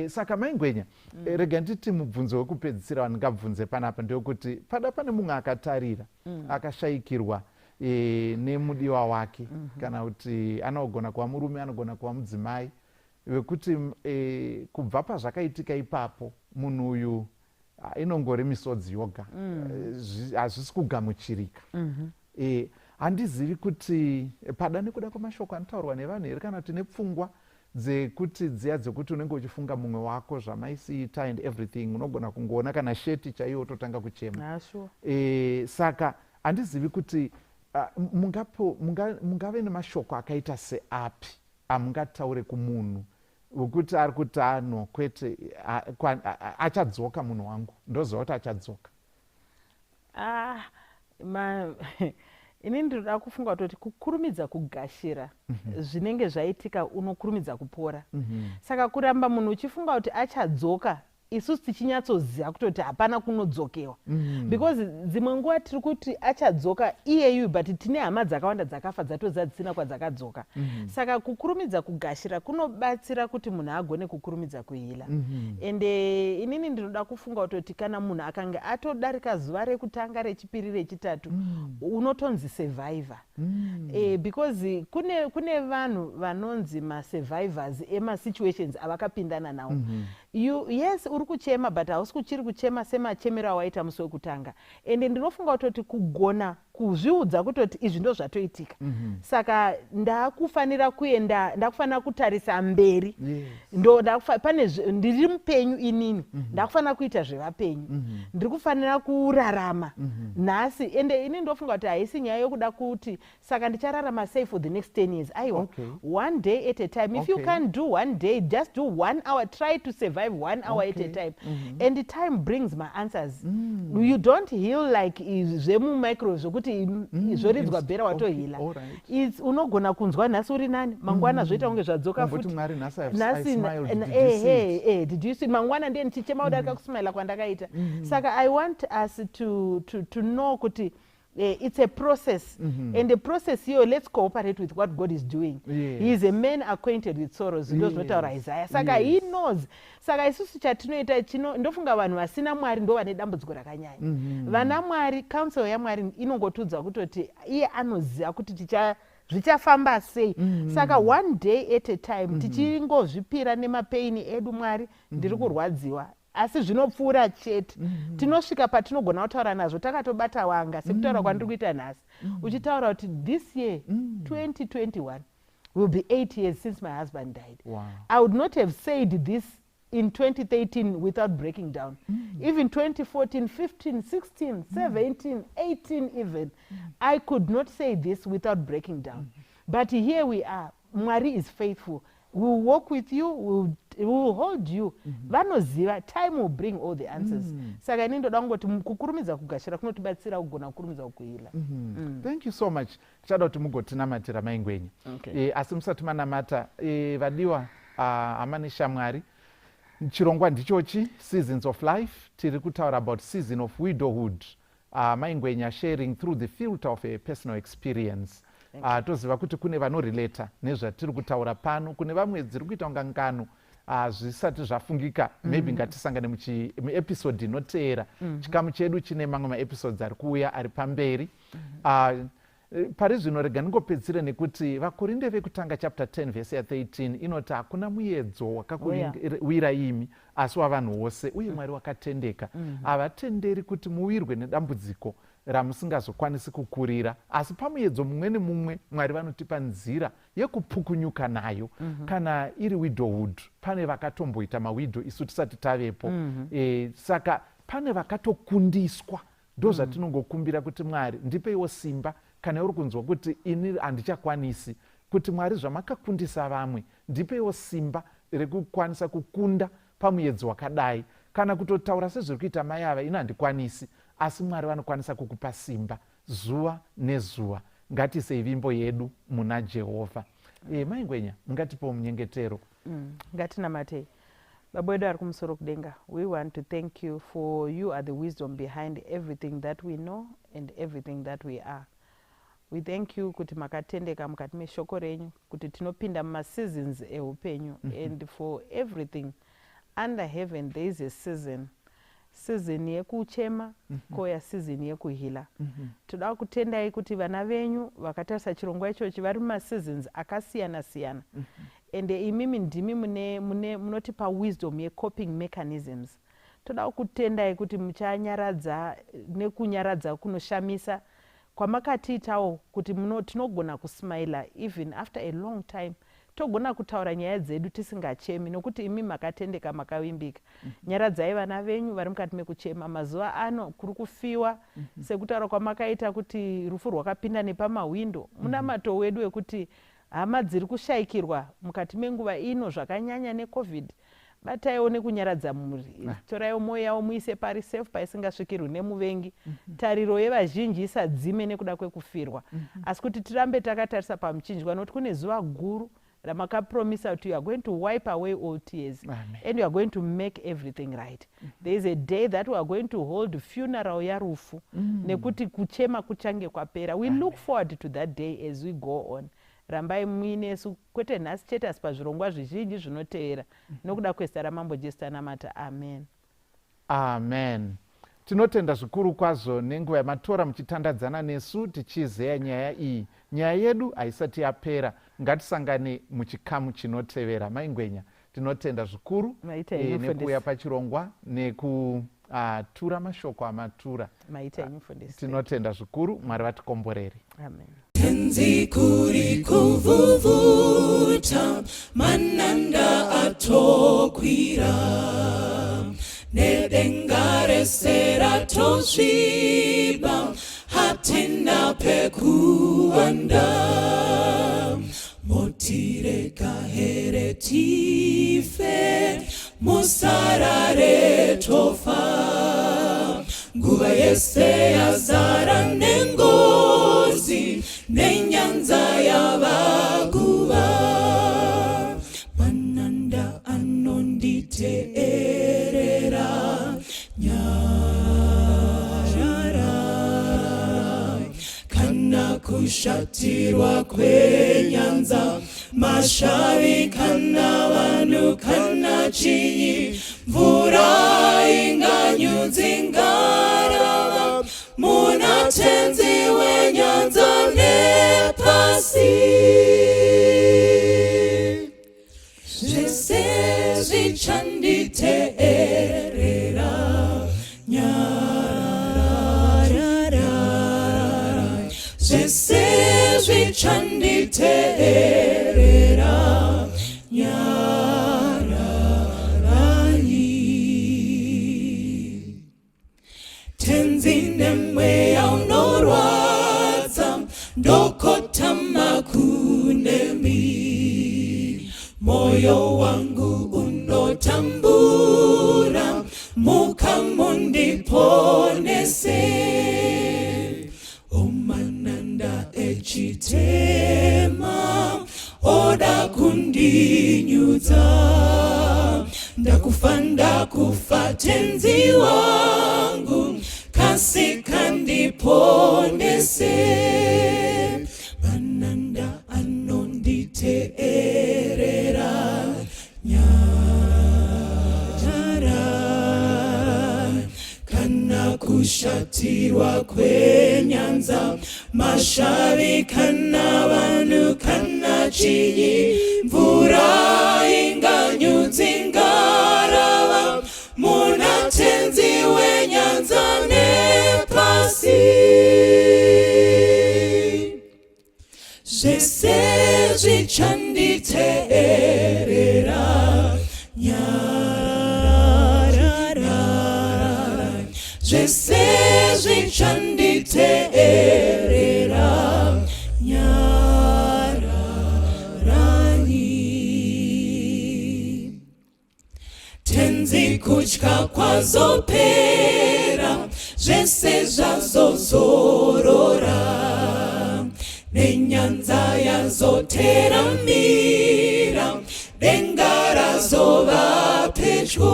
Saka Ngwenya, rega nditi mubvunzo wekupedzisira wandingabvunze panapa ndeyekuti pada pane mumwe akatarira akashayikirwa nemudiwa wake kana kuti anogona kuva murume anogona kuva mudzimai wekuti kubva pazvakaitika ipapo munhu uyu inongori misodzi yoga hazvisi kugamuchirika. Handizivi kuti pada nekuda kwamashoko anotaurwa nevanhu here kana kuti nepfungwa dzekuti dziya dzekuti unenge uchifunga mumwe wako zvamaisiita and everything unogona kungoona kana sheti chaiwo totanga kuchema. Saka handizivi kuti mungave nemashoko akaita seapi amungataure kumunhu wekuti ari kuti ano kwete achadzoka munhu wangu ndoziva kuti achadzoka. Ini ndinoda kufunga kuti kukurumidza kugashira zvinenge zvaitika unokurumidza kupora. Saka kuramba munhu uchifunga kuti achadzoka isusu tichinyatsoziva kutoti hapana kunodzokewa because dzimwe nguva tiri kuti achadzoka iyeyu but tine hama dzakawanda dzakafa dzatoziva dzisina kwadzakadzoka. Saka kukurumidza kugashira kunobatsira kuti munhu agone kukurumidza kuhila. Ende inini ndinoda kufunga kutoti kana munhu akanga atodarika zuva rekutanga rechipiri rechitatu unotonzi survivor. Because kune vanhu vanonzi masurvivors emasituations avakapindana nawo. Yes, uri kuchema but hausi kuchiri kuchema semachemero awaita musi wekutanga. Ende ndinofunga kutoti kugona kuzviudza kutoti izvi ndo zvatoitika. Saka ndakufanira kuenda ndakufanira kutarisa mberi. Pane ndiri mupenyu inini ndakufanira kuita zvevapenyu. Ndiri kufanira kurarama nhasi. Ende ini ndofunga kuti haisi nyaya yokuda kuti saka ndichararama sei for the next 10 years. Aiwa, one day at a time. If you can't do one day, just do 1 hour. Try to survive 1 hour at a time. And the time brings my answers. You don't heal like zvemu micro zvokuti zvoridzwa bhera watohila. Unogona kunzwa nhasi uri nani mangwana zvoita kunge zvadzoka futi. Did you see mangwana ndiye ndichichema kudarika kusmaila kwandakaita. Saka I want us to know kuti it's a process and the process here, let's cooperate with what God is doing. He is a man acquainted with sorrows. Zvinotaura Isaiah. Saka he knows. Saka isusu chatinoita ndofunga vanhu vasina Mwari ndo vane dambudziko rakanyanya. Vana Mwari, counsel yaMwari inongotudza kutoti iye anoziva kuti zvichafamba sei. Saka one day at a time tichingozvipira nemapaini edu Mwari ndiri kurwadziwa. Asi zvinopfuura chete. Tinosvika patinogona kutaura nazvo takatobata wanga sekutaura kwandiri kuita nhasi. Uchitaura kuti this year 2021 will be 8 years since my husband died. I would not have said this in 2013 without breaking down. Even 2014, 15, 16, 17, 18 even. I could not say this without breaking down. But here we are. Mwari is faithful. We will walk with you, we will hold you. Vanoziva, time will bring all the answers. Saka ini ndoda kungoti kukurumidza kugashira kunotibatsira kugona kukurumidza kuhila. Thank you so much. Tichada kuti mugotinamatira Ngwenya. Asi musati manamata vadiwa amane shamwari. Chirongwa ndichochi, Seasons of Life. Tiri kutaura about season of widowhood. Ngwenya sharing through the filter of a personal experience. Toziva kuti kune vanorelata nezvatiri kutaura pano, kune vamwe dziri kuita unga ngano zvisati zvafungika. Maybe ngatisangane muepisode inoteera. Chikamu chedu chine mamwe maepisodes ari kuuya ari pamberi. Pari zvino rega ndingopedzire nekuti vakorinde vekutanga chapter 10 verse 13 inoti hakuna muedzo wakakuwira imi asi wavanhu vose uye Mwari wakatendeka. Havatenderi kuti muwirwe nedambudziko ramusingazokwanisi kukurira, asi pamuedzo mumwe nemumwe Mwari vanotipa nzira yekupukunyuka nayo. Kana iri widowhood, pane vakatomboita mawidow isu tisati tavepo. Saka pane vakatokundiswa. Ndo zvatinongokumbira kuti Mwari ndipeiwo simba kana uri kunzwa kuti ini handichakwanisi, kuti Mwari zvamakakundisa vamwe ndipeiwo simba rekukwanisa kukunda pamuedzo wakadai. Kana kutotaura sezviri kuita mai ava, ini handikwanisi, asi Mwari vanokwanisa kukupa simba zuva nezuva. Ngatisei vimbo yedu muna Jehovha. Mai Ngwenya, mungatipo munyengetero. Ngatinamatei. Baba wedu ari kumusoro kudenga, we want to thank you for you are the wisdom behind everything that we know and everything that we are. We thank you kuti makatendeka mukati meshoko renyu, kuti tinopinda mumaseasons eupenyu. And for everything under heaven there is a season. Season yekuchema, koya season yekuhila. Toda kutendai kuti vana venyu vakatarisa chirongwa ichochi vari mumaseasons akasiyana siyana. And imimi ndimi munotipa wisdom ye coping mechanisms. Toda kutendai kuti muchanyaradza nekunyaradza kunoshamisa kwamakatiitawo kuti tinogona kusmaila even after a long time. Togona kutaura nyaya dzedu tisingachemi nokuti imi makatendeka makavimbika. Nyaradzai vana venyu vari mukati mekuchema. Mazuva ano kuri kufiwa sekutaura kwamakaita kuti rufu rwakapinda nepamawindo. Muna mato wedu wekuti hama dziri kushaikirwa mukati menguva ino zvakanyanya neCovid. Bataiwo nekunyaradza muri. Toraiwo moyo yavo muise pari safe paisingasvikirwi nemuvengi. Tariro yevazhinji isadzime nekuda kwekufirwa. Asi kuti tirambe takatarisa pamuchinjwa nokuti kune zuva guru ramakapromisa kuti you are going to wipe away all tears. Amen. And you are going to make everything right. There is a day that we are going to hold funeral ya rufu. Nekuti kuchema kuchange kwapera. We look forward to that day as we go on. Rambai muinesu kwete nhasi chete asi pazvirongwa zvizhinji zvinoteera. Nokuda kwezita ramambo Jesu tanamata. Amen. Amen. Tinotenda zvikuru kwazvo nenguva yamatora muchitandadzana nesu tichizeya nyaya iyi. Nyaya yedu haisati yapera. Ngatisangane muchikamu chinotevera. Mai Ngwenya, tinotenda zvikuru nekuuya pachirongwa nekutura mashoko amatura. Tinotenda zvikuru, Mwari vatikomborere. Amen. Tenzi kuri kuvuvuta, mananda atokwira, nedenga resera tosviba, hatina pekuwanda. Motireka here tife, musarare tofa, nguva yese yazara nengozi, nenyanza yavaguva. Mananda anonditeerera, nyarara, kana kushatirwa kwenyanza, mashavi kana vanhu kana chinyi, mvura inganyudzi ngarava, muna tenzi wenyanza nepasi. Zvese zvichanditeerera, nyarara, zvese zvichanditeerera, nyararani. Tenzi nemweya unorwadza, ndokotama kunemi, moyo wangu unotambura, mukamundiponese. Omananda echitema, oda kundinyudza, ndakufa tenzi wangu, kasika ndiponese. Mananda anonditeerera, nyarara, kana kushatirwa kwenyanza, mashavi kana vanhu kana chinyi, mvura inganyudzi ngarava, muna tenzi wenyanza nepasi. pasi zvese zvichanditeerera nyarara zvese zvichanditeerera nyararani tenzi kutya kwazopera zvese zvazozorora nenyanza yazoteramira denga razova pedyo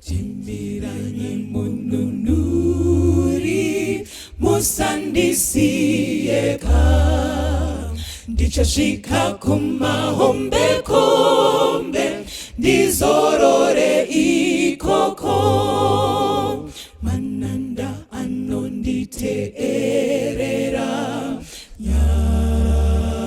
timbiranye mununuri musandisiyeka ndichasvika kumahombekombe ndizorore ikoko mananda anonditeerera nyarara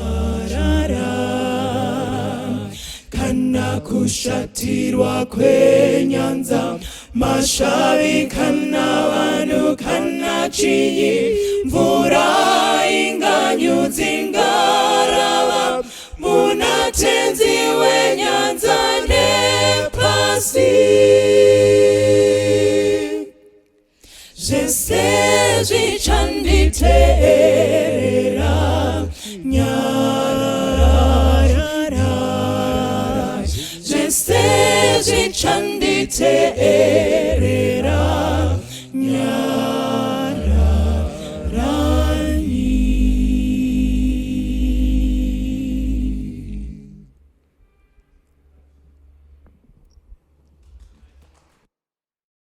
kana kushatirwa kwenyanza mashavi kana vanhu kana chinyi mvura inganyudzi ngarava muna tenzi wenyanza nepasi zvese zvichanditeerera nyarara zvese zvichanditeerera